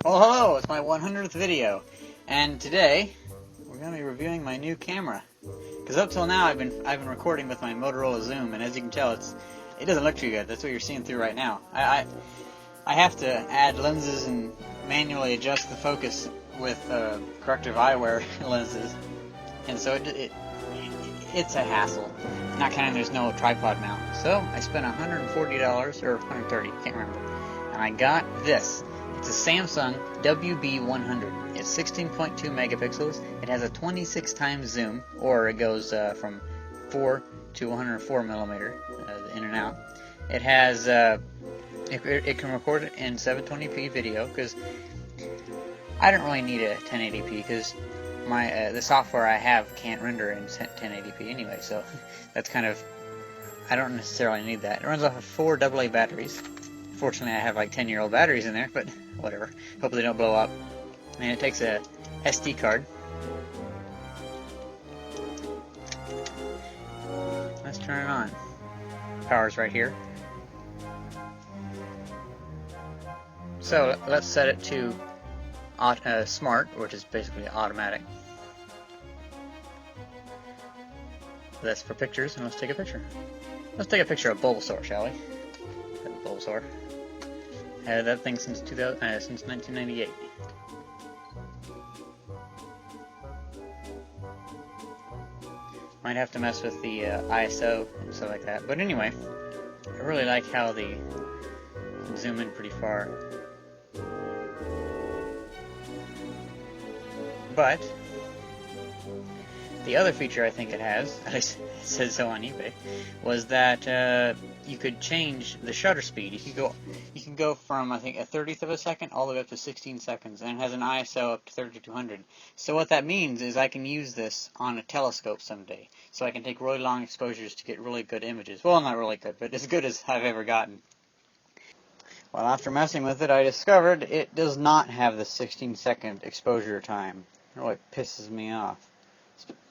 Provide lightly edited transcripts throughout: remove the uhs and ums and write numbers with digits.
Well, hello, it's my 100th video, and today we're going to be reviewing my new camera. Because up till now I've been recording with my Motorola Zoom, and as you can tell, it doesn't look too good. That's what you're seeing through right now. I have to add lenses and manually adjust the focus with corrective eyewear lenses, and so it's a hassle. Not counting there's no tripod mount. So I spent $140 or $130, can't remember, and I got this. It's a Samsung WB-100. It's 16.2 megapixels. It has a 26 times zoom, or it goes from 4 to 104 millimeter in and out. It has it can record it in 720p video, because I don't really need a 1080p because the software I have can't render in 1080p anyway. So that's kind of, I don't necessarily need that. It runs off of 4 AA batteries. Fortunately, I have like 10-year-old batteries in there, but whatever. Hopefully they don't blow up. And it takes a SD card. Let's turn it on. Power's right here. So let's set it to smart, which is basically automatic. That's for pictures, and let's take a picture. Let's take a picture of Bulbasaur, shall we? Bulbasaur. Had that thing since 1998. Might have to mess with the ISO and stuff like that. But anyway, I really like how they zoom in pretty far. But the other feature I think it has, at least it says so on eBay, was that you could change the shutter speed. You can go from, I think, a 30th of a second all the way up to 16 seconds, and it has an ISO up to 3200. So what that means is I can use this on a telescope someday. So I can take really long exposures to get really good images. Well, not really good, but as good as I've ever gotten. Well, after messing with it, I discovered it does not have the 16-second exposure time. It really pisses me off.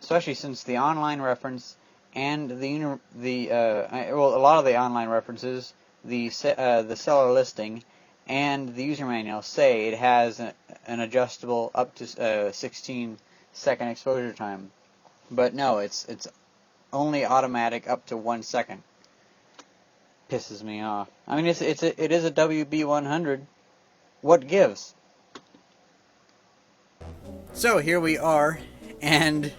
Especially since the online reference and a lot of the online references, the seller listing, and the user manual say it has an adjustable up to 16-second exposure time. But no, it's only automatic up to 1 second. Pisses me off. I mean, it is a WB-100. What gives? So here we are. And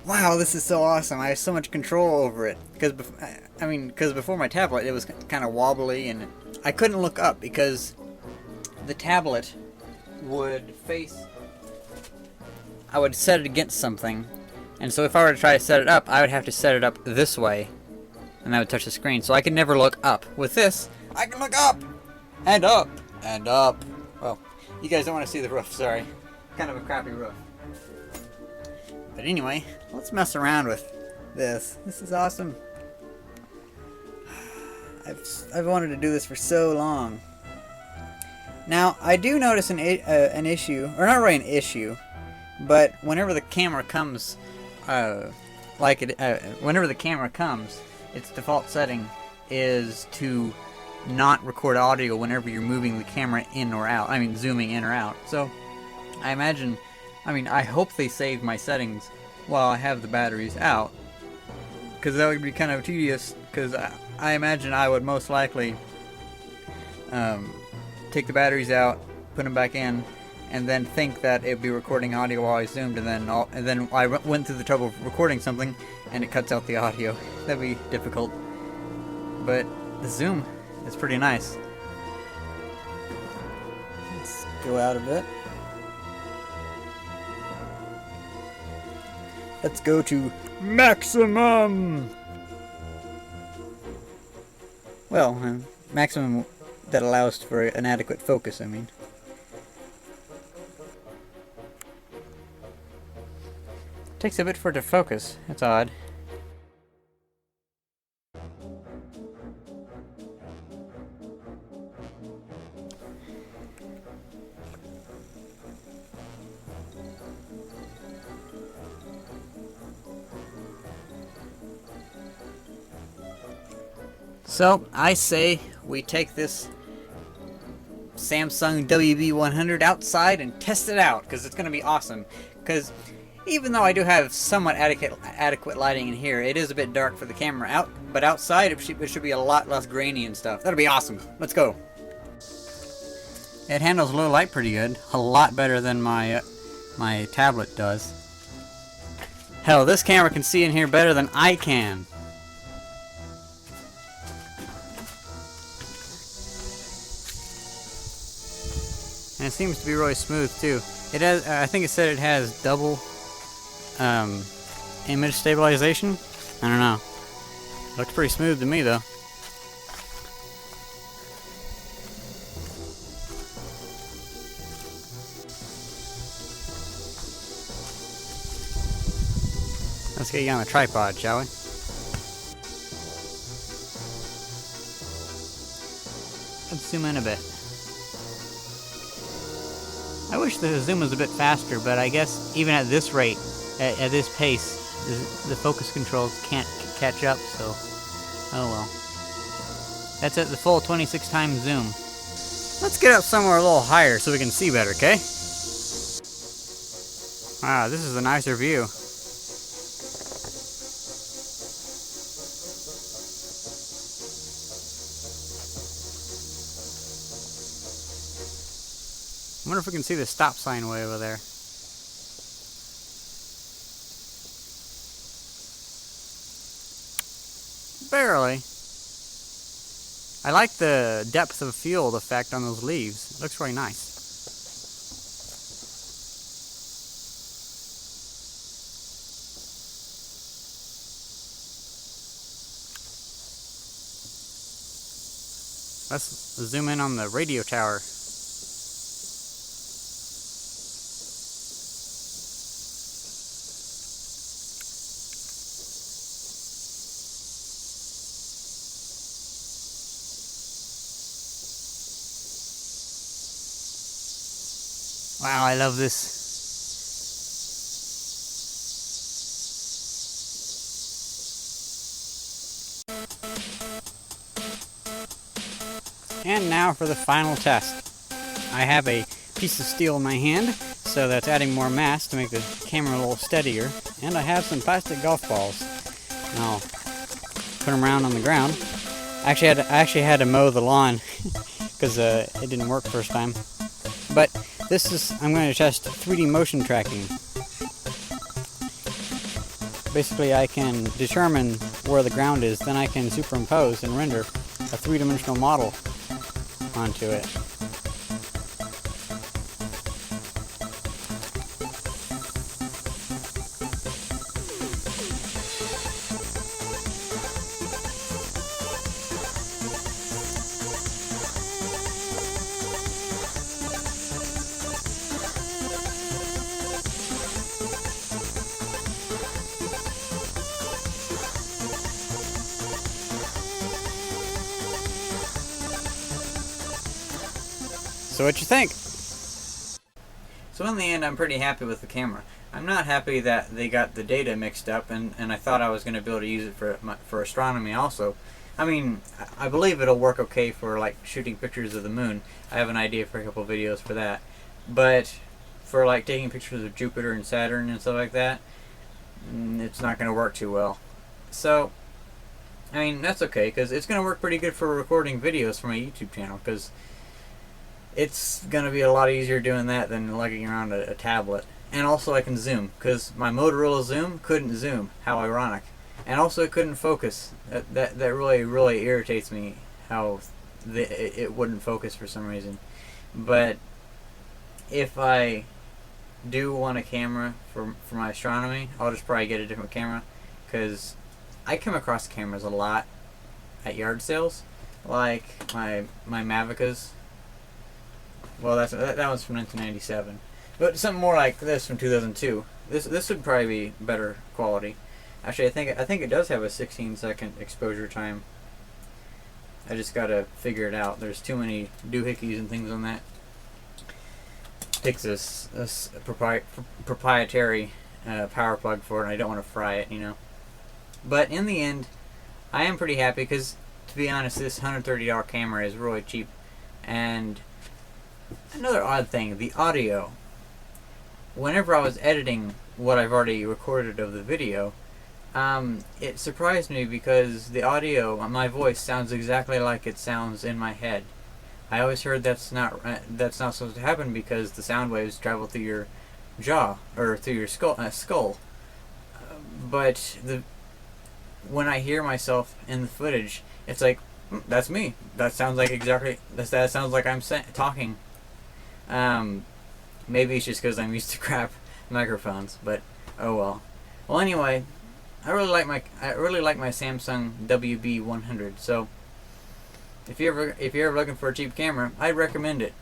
wow, this is so awesome! I have so much control over it. Because before my tablet, it was kind of wobbly, and I couldn't look up because the tablet would face. I would set it against something, and so if I were to try to set it up, I would have to set it up this way, and that would touch the screen. So I could never look up. With this, I can look up and up and up. Well, you guys don't want to see the roof. Sorry, kind of a crappy roof. But anyway, let's mess around with this. This is awesome. I've wanted to do this for so long. Now, I do notice an issue, or not really an issue, but whenever the camera comes, whenever the camera comes, its default setting is to not record audio whenever you're moving the camera in or out. I mean, zooming in or out. So, I hope they save my settings while I have the batteries out, because that would be kind of tedious, because I imagine I would most likely take the batteries out, put them back in, and then think that it would be recording audio while I zoomed, and then I went through the trouble of recording something, and it cuts out the audio. That'd be difficult. But the zoom is pretty nice. Let's go out a bit. Let's go to maximum. Well, maximum that allows for an adequate focus, I mean. Takes a bit for it to focus. That's odd. So I say we take this Samsung WB-100 outside and test it out, because it's going to be awesome. Because even though I do have somewhat adequate lighting in here, it is a bit dark for the camera. But outside it should be a lot less grainy and stuff. That'll be awesome. Let's go. It handles low light pretty good. A lot better than my tablet does. Hell, this camera can see in here better than I can. And it seems to be really smooth too. It has, I think it said it has double image stabilization. I don't know. Looks pretty smooth to me though. Let's get you on the tripod, shall we? Let's zoom in a bit. I wish the zoom was a bit faster, but I guess even at this rate, at this pace, the focus controls can't catch up, so oh well. That's at the full 26 times zoom. Let's get up somewhere a little higher so we can see better, okay? Wow, this is a nicer view. I wonder if we can see the stop sign way over there. Barely. I like the depth of field effect on those leaves. It looks really nice. Let's zoom in on the radio tower. Wow, I love this. And now for the final test. I have a piece of steel in my hand, so that's adding more mass to make the camera a little steadier. And I have some plastic golf balls. And I'll put them around on the ground. I actually had to mow the lawn because it didn't work first time. But I'm going to test 3D motion tracking. Basically, I can determine where the ground is, then I can superimpose and render a three-dimensional model onto it. So what you think? So in the end, I'm pretty happy with the camera. I'm not happy that they got the data mixed up, and I thought I was going to be able to use it for astronomy also. I mean, I believe it'll work okay for like shooting pictures of the moon. I have an idea for a couple videos for that. But for like taking pictures of Jupiter and Saturn and stuff like that, it's not going to work too well. So, I mean, that's okay, because it's going to work pretty good for recording videos for my YouTube channel, because it's going to be a lot easier doing that than lugging around a tablet. And also I can zoom, because my Motorola Zoom couldn't zoom. How ironic. And also it couldn't focus. That really irritates me, how it wouldn't focus for some reason. But if I do want a camera for my astronomy, I'll just probably get a different camera, because I come across cameras a lot at yard sales, like my Mavicas. Well, that was from 1997, but something more like this from 2002. This would probably be better quality. Actually, I think it does have a 16-second exposure time. I just gotta figure it out. There's too many doohickeys and things on that. Takes this proprietary power plug for it, and I don't want to fry it, you know. But in the end, I am pretty happy, because to be honest, this $130 camera is really cheap, and Another odd thing, the audio. Whenever I was editing what I've already recorded of the video, it surprised me because the audio, my voice, sounds exactly like it sounds in my head. I always heard that's not supposed to happen because the sound waves travel through your jaw or through your skull. But when I hear myself in the footage, it's like, that's me. That sounds like that sounds like I'm talking. Maybe it's just because I'm used to crap microphones, but oh well. Well, anyway, I really like my Samsung WB-100. So if you're ever looking for a cheap camera, I'd recommend it.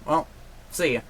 Well, see ya.